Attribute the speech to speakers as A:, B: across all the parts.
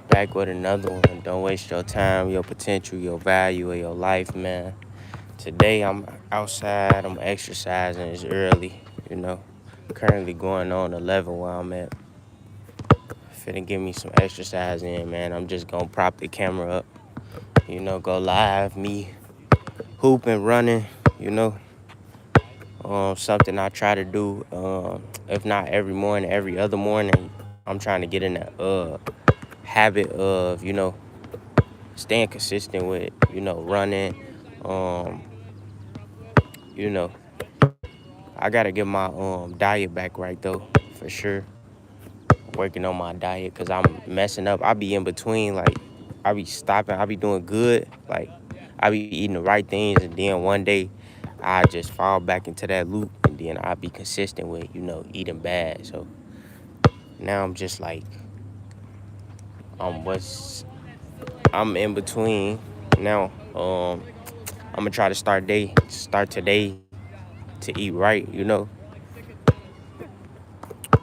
A: Back with another one. Don't waste your time, your potential, your value of your life, man. Today I'm outside, I'm exercising. It's early, you know. Currently going on 11 where I'm at. Finna give me some exercise in, man. I'm just gonna prop the camera up, go live, me hooping, running, you know. Something I try to do, if not every morning, every other morning. I'm trying to get in that habit of, staying consistent with, running. Um, you know, I gotta get my diet back right though, for sure. Working on my diet because I'm messing up. I be in between, like I be stopping, I be doing good, like I be eating the right things, and then one day I just fall back into that loop, and then I be consistent with, eating bad. So now I'm just like, what's I'm in between now. I'm gonna try to start today to eat right,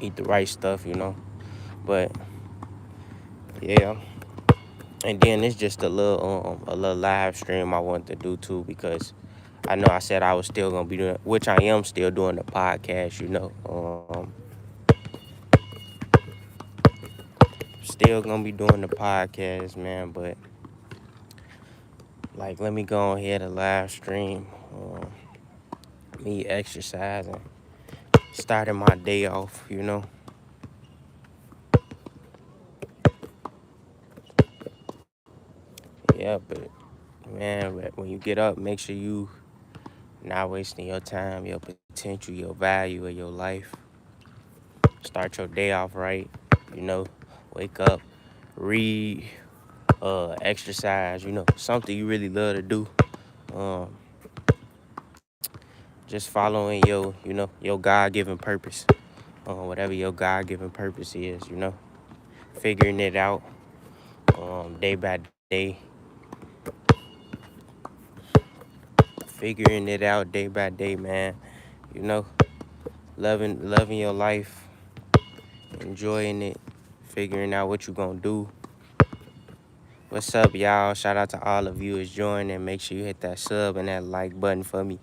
A: eat the right stuff, But yeah, and then it's just a little live stream I want to do too, because I know I said I was still gonna be doing, which I am still doing, the podcast. Still gonna be doing the podcast, man. But like, let me go ahead and live stream me exercising, starting my day off. Yeah, but man, when you get up, make sure you not wasting your time, your potential, your value of your life. Start your day off right, you know. Wake up, read, exercise, something you really love to do. Um, just following your God-given purpose, whatever your God-given purpose is. Figuring it out, day by day, figuring it out day by day, man. You know, loving your life, enjoying it, figuring out what you gonna do. What's up, y'all? Shout out to all of you who's joining. Make sure you hit that sub and that like button for me.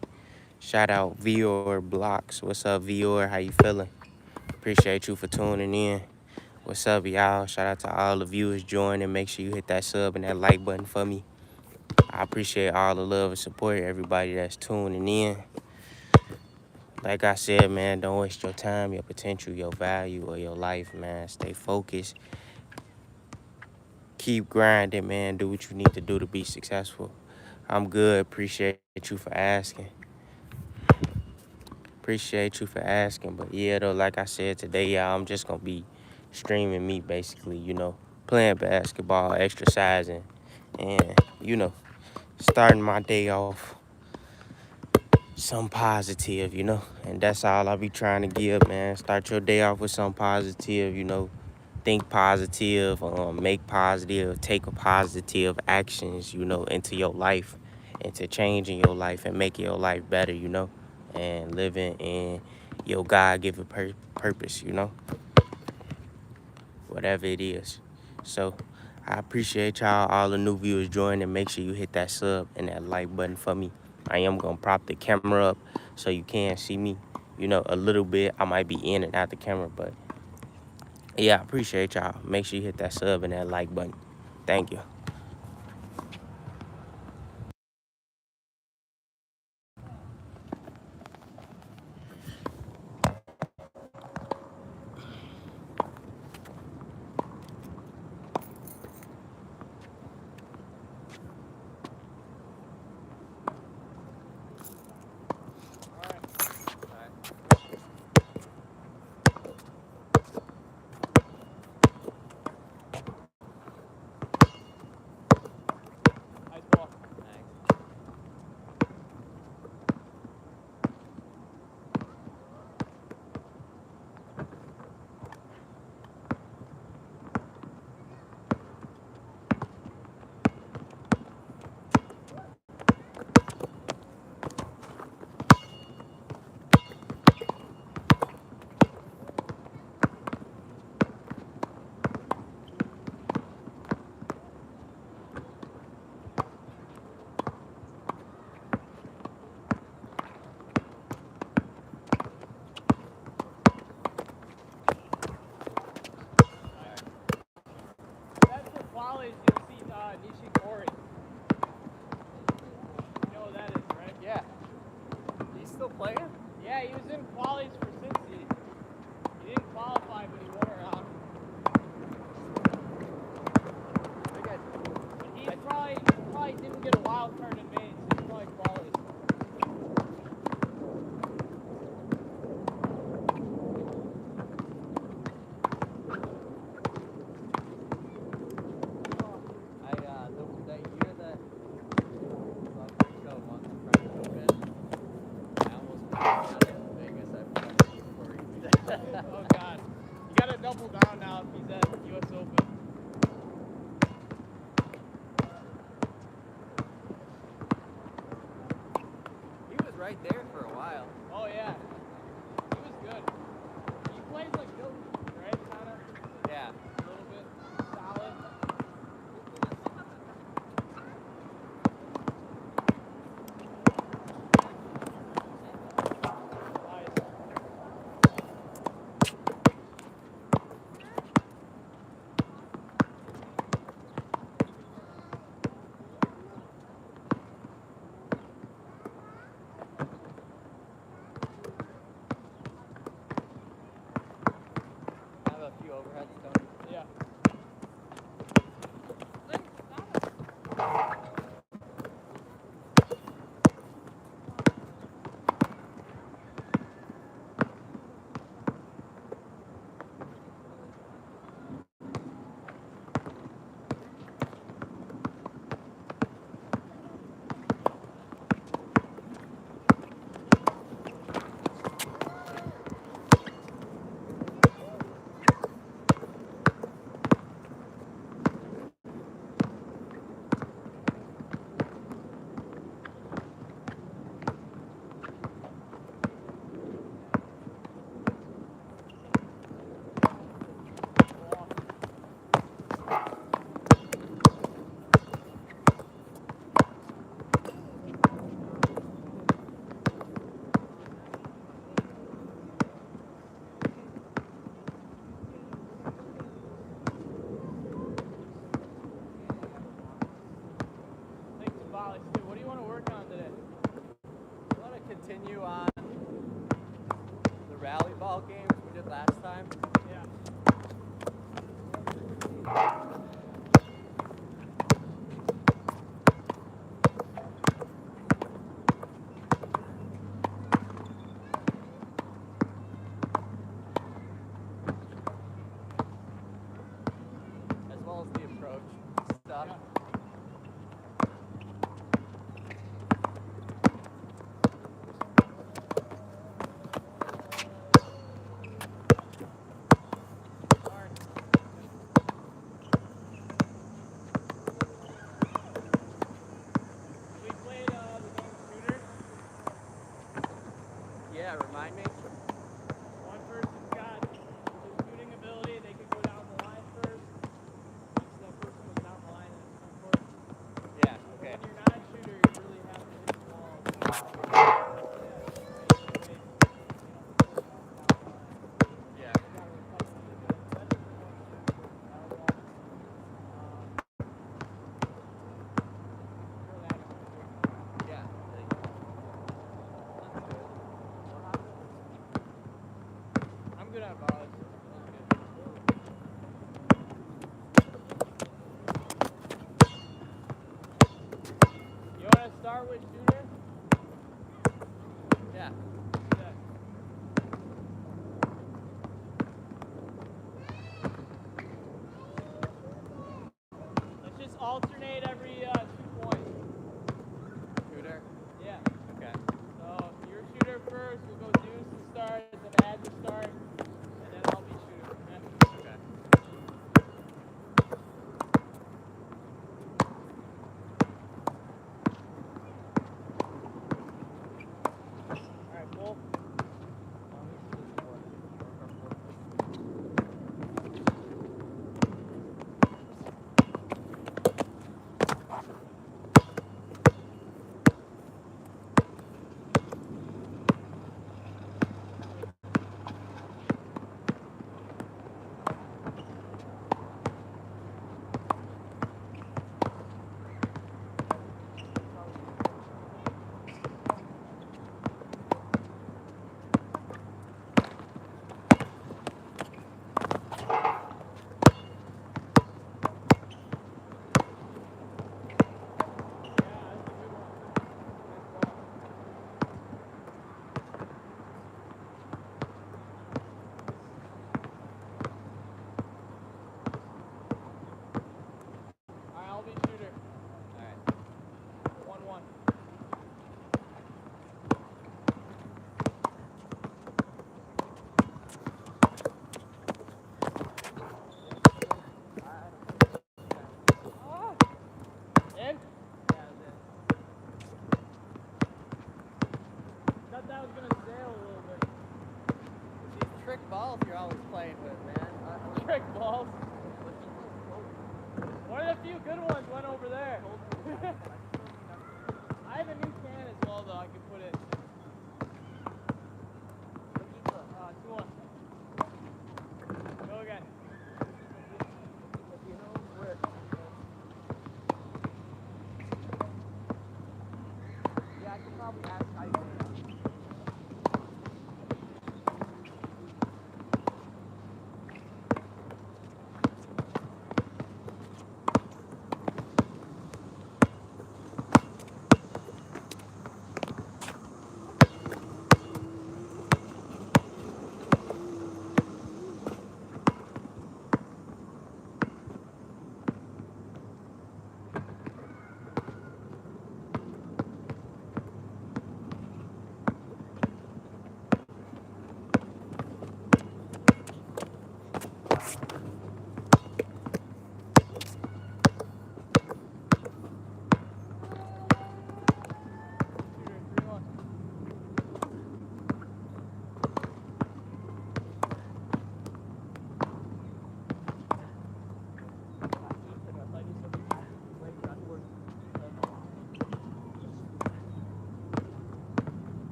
A: Shout out Vior Blocks. What's up, Vior? How you feeling? Appreciate you for tuning in. What's up, y'all? Shout out to all the viewers joining. Make sure you hit that sub and that like button for me. I appreciate all the love and support, everybody that's tuning in. Like I said, man, don't waste your time, your potential, your value, or your life, man. Stay focused. Keep grinding, man. Do what you need to do to be successful. I'm good. Appreciate you for asking. Appreciate you for asking. But yeah, though, like I said today, y'all, I'm just going to be streaming me, basically, playing basketball, exercising, and, starting my day off some positive, and that's all I be trying to give, man. Start your day off with some positive, think positive, make positive, take a positive actions, into your life, into changing your life and making your life better, and living in your God-given purpose, whatever it is. So I appreciate y'all, all the new viewers joining. Make sure you hit that sub and that like button for me. I am gonna prop the camera up so you can see me, a little bit. I might be in and out the camera, but yeah, I appreciate y'all. Make sure you hit that sub and that like button. Thank you.
B: college, you'll see Nishikori. You know what that is, right?
C: Yeah. He's still playing?
B: Yeah, he was in qualies for Cincy. He didn't qualify, but he won around. But he probably didn't get a wild card in Maine, so he's probably qualies.
C: The year that Mexico won the French Open, I almost put out in Vegas. I forgot to eat for you.
B: Oh God, you gotta double down now if he's at U.S. Open.
C: He was right there for a while.
B: Oh yeah, he was good. He plays like Bill, right? Kinda.
C: Yeah.
B: A little bit solid.
C: Have a few overheads, Tony.
B: Yeah. Take some volleys too. What do you want to work on today?
C: I want to continue on the rally ball games we did last time.
B: Yeah.
C: As well as the approach stuff.
B: Yeah. We played the game shooter.
C: Yeah, remind me.
B: One person's got the shooting ability. They could go down the line first. Each that person goes down the line and it's important.
C: Yeah, okay.
B: When you're not a shooter, you really have to hit the ball.
C: Yeah. Yeah.
B: I'm good at volleys. You want to start with shooter?
C: Yeah.
B: Yeah. Let's just alternate every 2 points.
C: Shooter.
B: Yeah.
C: Okay.
B: So you're shooter first. We'll go deuce to start, then add to start, and then I'll be shooter. Okay?
C: Okay.
B: All right, pull.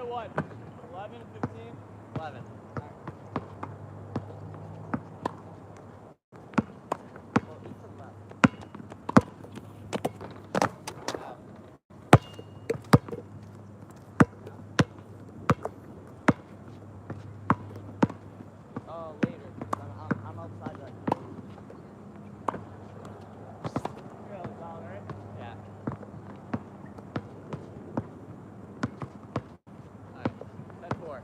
B: what? 11, 15?
C: 11. Well, each of them. Later, because I'm outside that.
B: You're down, right?
C: Yeah. Alright. 10-4.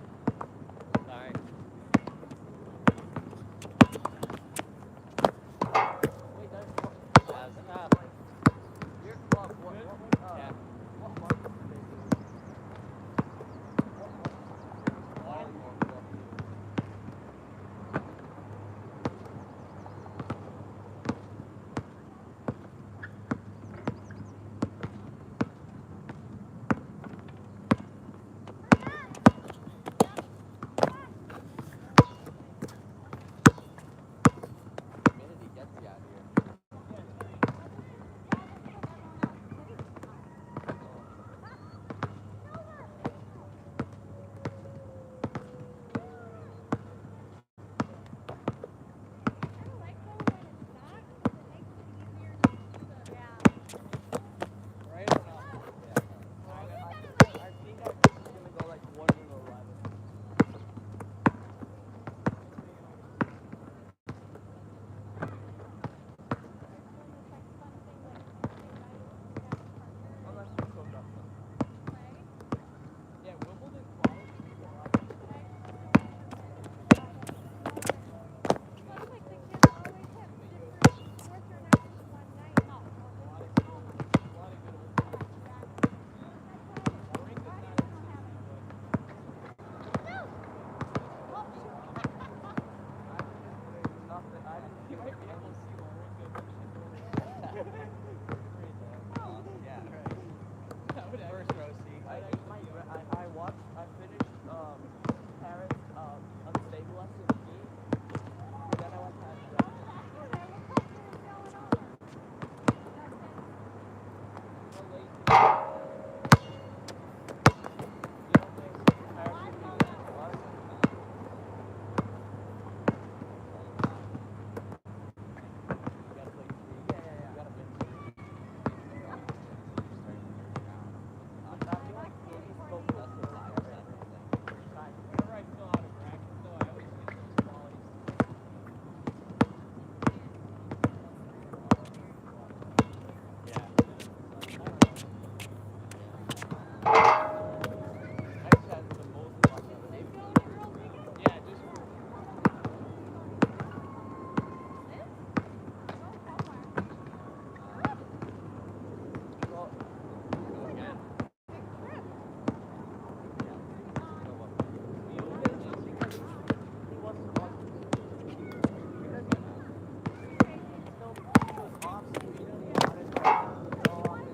C: Sorry. Wait, that's what? Your club, what,
B: Good?
C: yeah. What month did they do? Volleyball club. Humidity gets you out here.
B: Right or not?
C: Yeah. I think I'm just gonna go like 1 and 11. Unless you cook up some.
B: Yeah, Wimbledon qualified. A lot of good old people. The rink is not in the city,
C: Nothing. I didn't
B: but you might be able to see the rink of
C: Yeah, right.
B: That would
C: First
B: actually,
C: row seat.
B: I'd
C: I
B: actually
C: my
B: be
C: gra-
B: okay.
C: I watched. I finished Paris unstable SMG. And then I went to
B: How late?
C: You don't think Paris would be good for us? You gotta play 3. Yeah. You gotta win 3. I feel like the East Coast less with live and everything.
B: Whenever I fill out a bracket, though, I always use those qualities.
C: Yeah. I don't know. X has the most longevity. Yeah, just well, go again. Yeah. Go up. He was on because he was off speed and he wanted to go off and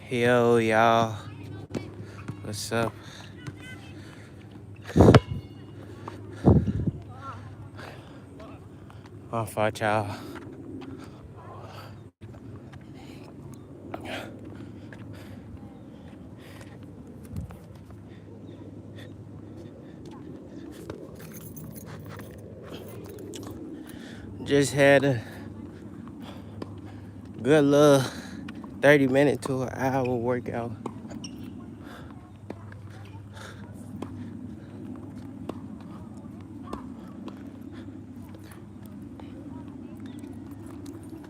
A: Yo, y'all. What's up? My fault, y'all. Just had a good little 30-minute to an hour workout.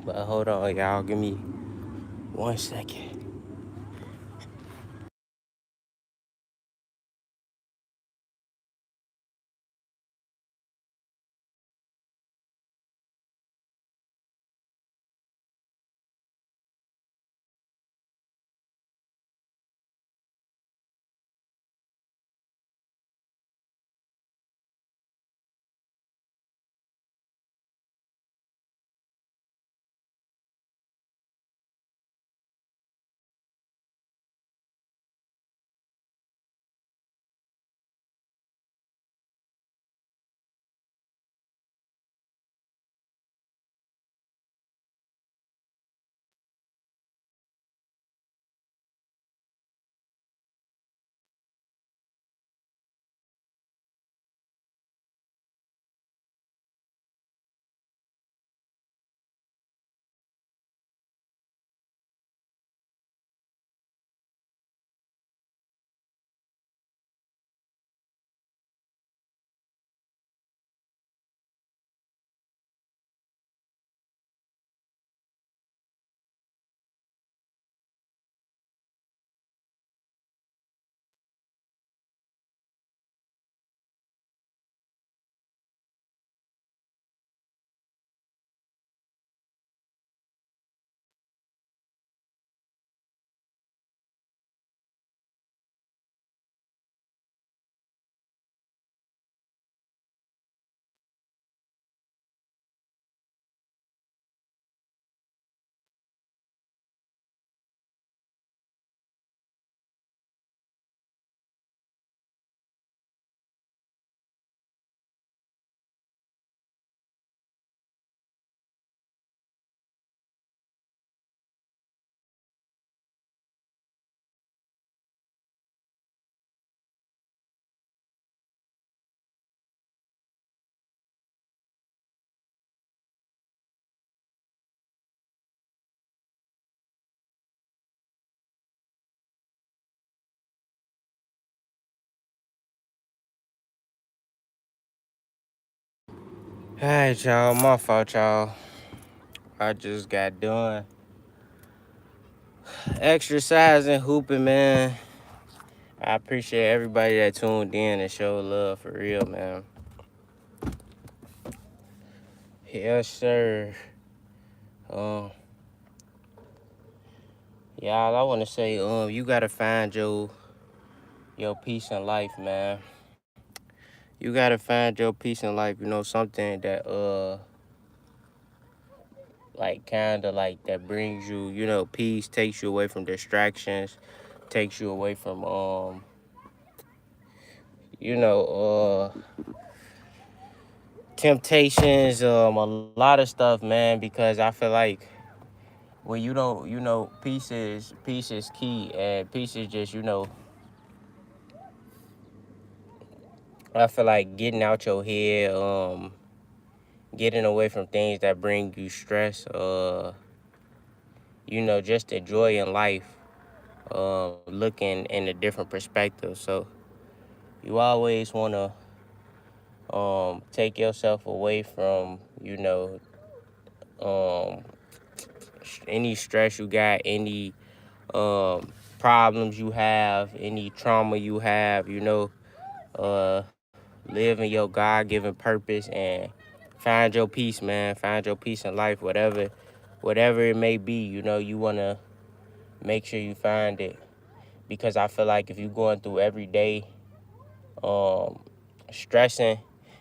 A: But hold on, y'all. Give me 1 second. All right, y'all. My fault, y'all. I just got done exercising, hooping, man. I appreciate everybody that tuned in and showed love for real, man. Yes, sir. Um, y'all, I want to say, you gotta find your peace in life, man. You gotta find your peace in life. You know, something that like kind of like that brings you, peace, takes you away from distractions, takes you away from you know, temptations, a lot of stuff, man. Because I feel like when you don't, peace is key, and peace is just, I feel like getting out your head, getting away from things that bring you stress, just enjoying life, looking in a different perspective. So you always want to take yourself away from, um, any stress you got, any problems you have, any trauma you have, uh, live in your God-given purpose and find your peace, man. Find your peace in life, whatever it may be. You want to make sure you find it, because I feel like if you're going through every day um, stressing,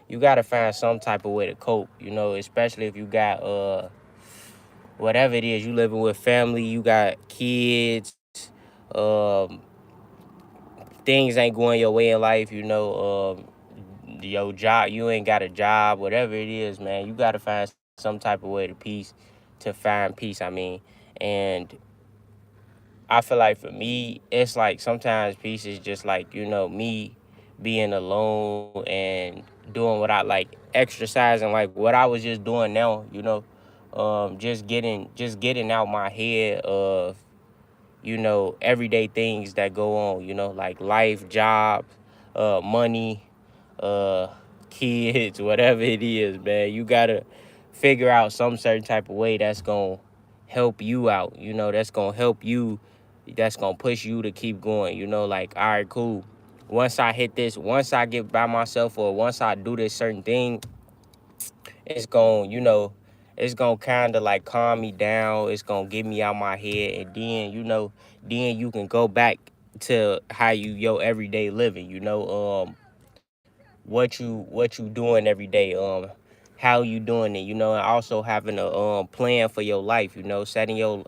A: you got to find some type of way to cope, especially if you got whatever it is, you living with family, you got kids, um, things ain't going your way in life, your job, you ain't got a job, whatever it is, man, you gotta find some type of way to find peace. I mean, and I feel like for me, it's like sometimes peace is just like, me being alone and doing what I like, exercising, like what I was just doing now, just getting out my head of, everyday things that go on, like life, jobs, money, uh, kids, whatever it is, man. You gotta figure out some certain type of way that's gonna help you out, that's gonna push you to keep going, like, all right, cool. Once I get by myself, or once I do this certain thing, it's gonna, it's gonna kind of like calm me down. It's gonna get me out my head, and then you can go back to how your everyday living. What you doing every day. How you doing it. And also having a plan for your life. Setting your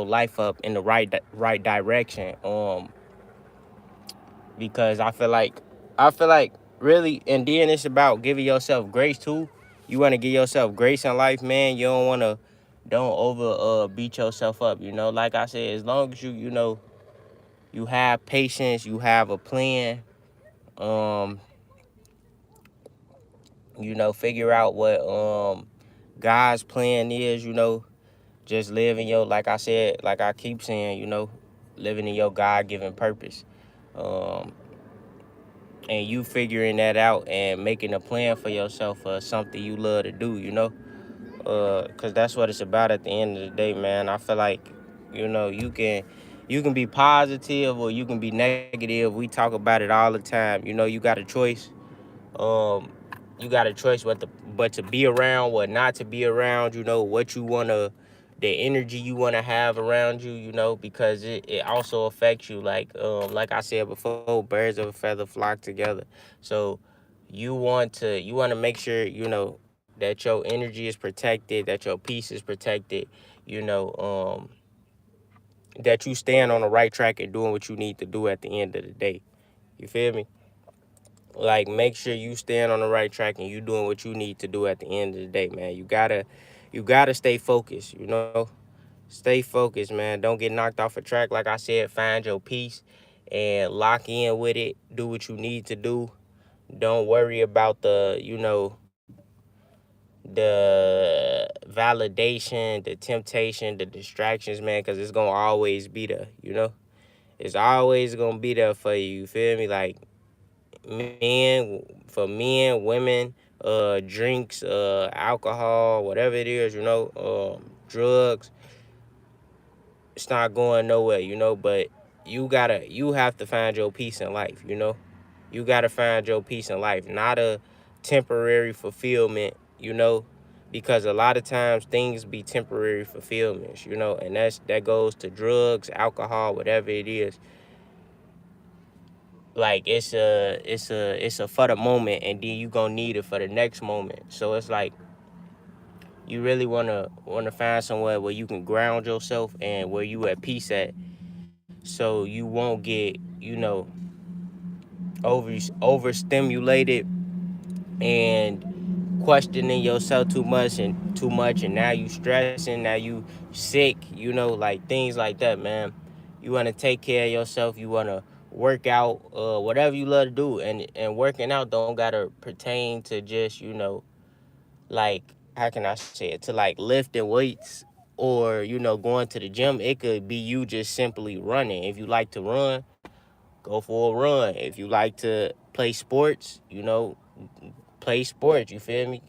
A: life up in the right direction. Because I feel like really, and then it's about giving yourself grace too. You want to give yourself grace in life, man. You don't over beat yourself up. Like I said, as long as you have patience, you have a plan. um Figure out what God's plan is. Just living your, like I said, like I keep saying, living in your God-given purpose. um and you figuring that out and making a plan for yourself for something you love to do, because that's what it's about at the end of the day, man. I feel like, you can be positive or you can be negative. We talk about it all the time. You got a choice. um you got a choice but to be around, what not to be around. What you want to, the energy you want to have around you, because it also affects you, like I said before, birds of a feather flock together. So you want to make sure, that your energy is protected, that your peace is protected, you know that you stand on the right track and doing what you need to do at the end of the day. You feel me? Like, make sure you stand on the right track and you doing what you need to do at the end of the day, man. You gotta stay focused. Stay focused, man. Don't get knocked off a track. Like I said, find your peace and lock in with it. Do what you need to do. Don't worry about the validation, the temptation, the distractions, man, because it's gonna always be there. It's always gonna be there for you. You feel me? Like, men, women, drinks, alcohol, whatever it is, drugs. It's not going nowhere, but you have to find your peace in life. You gotta find your peace in life, not a temporary fulfillment, because a lot of times things be temporary fulfillments, and that goes to drugs, alcohol, whatever it is. Like, it's a for the moment, and then you gonna need it for the next moment. So it's like, you really wanna find somewhere where you can ground yourself and where you at peace at, so you won't get, overstimulated and questioning yourself too much, and now you stressing, now you sick, like things like that, man. You want to take care of yourself. You want to work out, whatever you love to do, and working out don't gotta pertain to just, like, how can I say it, to like lifting weights, or going to the gym. It could be you just simply running. If you like to run, go for a run. If you like to play sports, play sports. You feel me?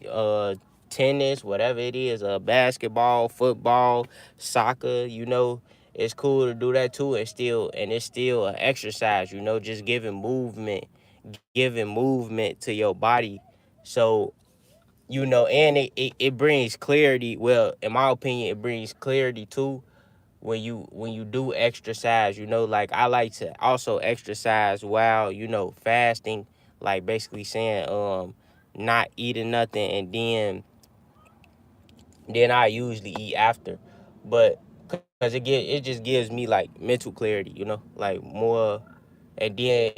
A: Tennis, whatever it is, basketball, football, soccer. It's cool to do that too, and it's still an exercise. Just giving movement to your body. So, and it brings clarity. Well, in my opinion, it brings clarity too when you do exercise. Like, I like to also exercise while, fasting, like basically saying, not eating nothing, and then I usually eat after. But cause it just gives me like mental clarity, you know, like more, and then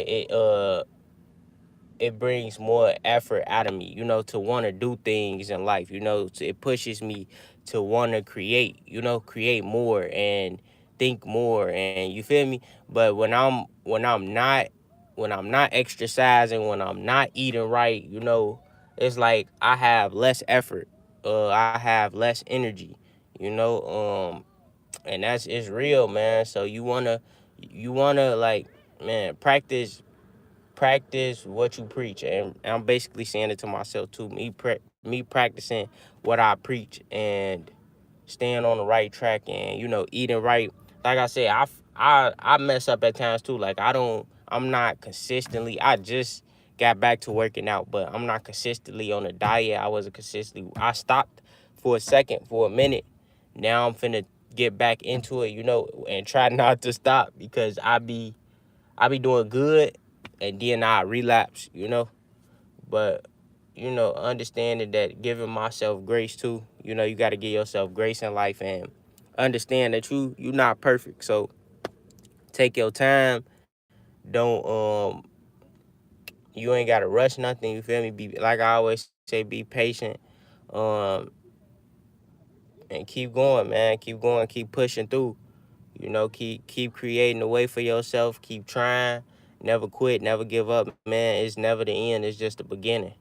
A: it brings more effort out of me, you know, to want to do things in life, you know, it pushes me to want to create, you know, create more and think more, and you feel me. But when I'm not exercising, when I'm not eating right, you know, it's like I have less effort, I have less energy, you know, and that's it's real, man. So you wanna like, man, practice what you preach, and I'm basically saying it to myself too. Me practicing what I preach and staying on the right track, and you know, eating right. Like I said, I mess up at times too. Like I'm not consistently. I just got back to working out, but I'm not consistently on a diet. I wasn't consistently. I stopped for a second, for a minute. Now I'm finna get back into it, you know, and try not to stop, because I be doing good, and then I relapse, you know. But you know, understanding that, giving myself grace too. You know, you got to give yourself grace in life, and understand that you're not perfect. So take your time. Don't you ain't gotta rush nothing. You feel me? Be, like I always say, be patient. Um, and keep going, man. Keep going. Keep pushing through. You know, keep creating a way for yourself. Keep trying. Never quit. Never give up, man. It's never the end. It's just the beginning.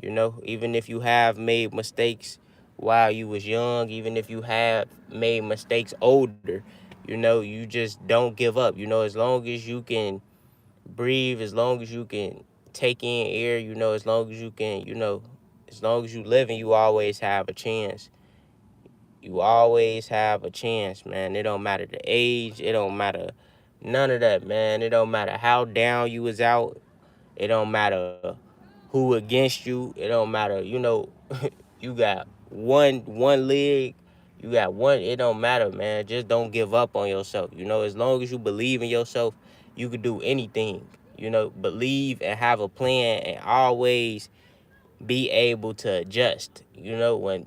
A: You know, even if you have made mistakes while you was young, even if you have made mistakes older, you know, you just don't give up. You know, as long as you can breathe, as long as you can take in air, you know, as long as you can, you know, as long as you living, you always have a chance. You always have a chance, man. It don't matter the age. It don't matter none of that, man. It don't matter how down you was out. It don't matter who against you. It don't matter, you know, you got one leg. You got one. It don't matter, man. Just don't give up on yourself. You know, as long as you believe in yourself, you can do anything. You know, believe and have a plan, and always be able to adjust. You know, when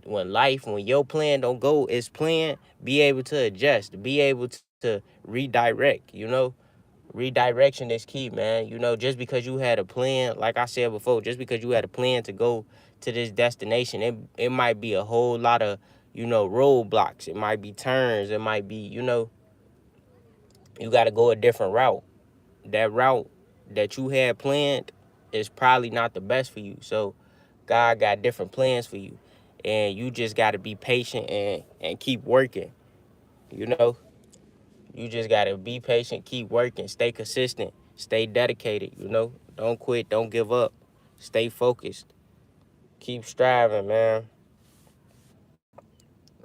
A: your plan don't go as planned, be able to adjust, be able to redirect, you know. Redirection is key, man. You know, just because you had a plan, like I said before, just because you had a plan to go to this destination, it might be a whole lot of, you know, roadblocks. It might be turns. It might be, you know, you got to go a different route. That route that you had planned is probably not the best for you. So God got different plans for you. And you just got to be patient and keep working. You know, you just got to be patient, keep working, stay consistent, stay dedicated, you know. Don't quit, don't give up. Stay focused. Keep striving, man.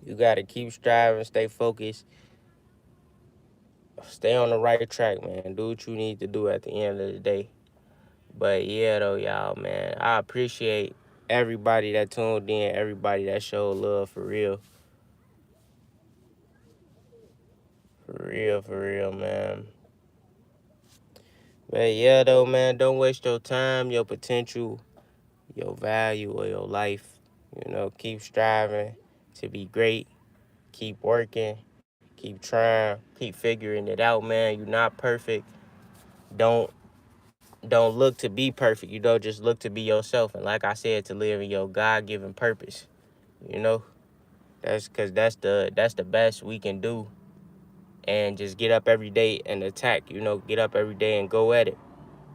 A: You got to keep striving, stay focused. Stay on the right track, man. Do what you need to do at the end of the day. But yeah, though, y'all, man, I appreciate everybody that tuned in, everybody that showed love, for real. For real, man. But yeah, though, man, don't waste your time, your potential, your value, or your life. You know, keep striving to be great. Keep working. Keep trying. Keep figuring it out, man. You're not perfect. Don't don't look to be perfect. You know, just look to be yourself. And like I said, to live in your God-given purpose. You know, that's because that's the best we can do. And just get up every day and attack. You know, get up every day and go at it.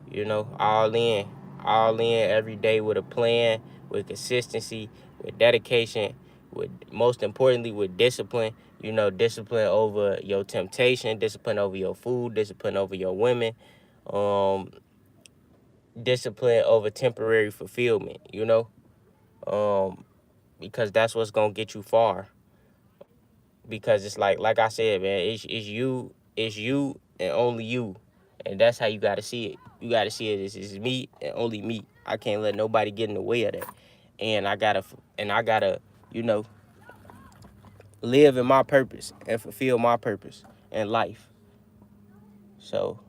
A: You know, all in every day with a plan, with consistency, with dedication, with, most importantly, with discipline. You know, discipline over your temptation, discipline over your food, discipline over your women, um, discipline over temporary fulfillment. You know, um, because that's what's gonna get you far. Because it's like I said, man, it's you and only you, and that's how you gotta see it. You gotta see it as it's me and only me. I can't let nobody get in the way of that, and I gotta, you know, live in my purpose and fulfill my purpose in life. So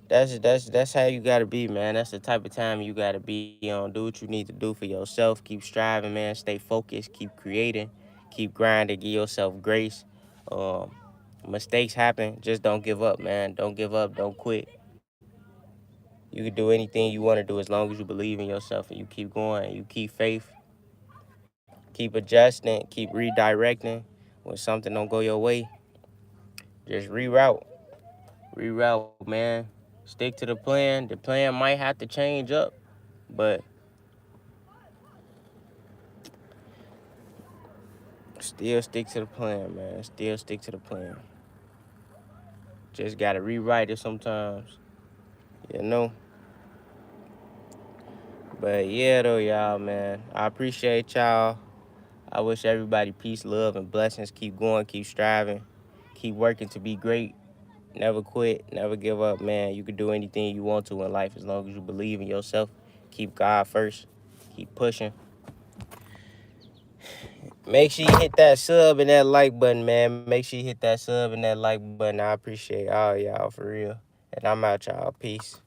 A: that's how you gotta be, man. That's the type of time you gotta be on. Do what you need to do for yourself. Keep striving, man. Stay focused. Keep creating. Keep grinding. Give yourself grace. Um, Mistakes happen. Just don't give up, man. Don't give up. Don't quit. You can do anything you want to do as long as you believe in yourself and you keep going. You keep faith. Keep adjusting. Keep redirecting. When something don't go your way, just reroute. Reroute, man. Stick to the plan. The plan might have to change up, but still stick to the plan, man. Still stick to the plan. Just gotta rewrite it sometimes, you know. But yeah, though, y'all, man. I appreciate y'all. I wish everybody peace, love, and blessings. Keep going, keep striving, keep working to be great. Never quit, never give up, man. You can do anything you want to in life as long as you believe in yourself. Keep God first. Keep pushing. Make sure you hit that sub and that like button, man. Make sure you hit that sub and that like button. I appreciate all y'all for real. And I'm out, y'all. Peace.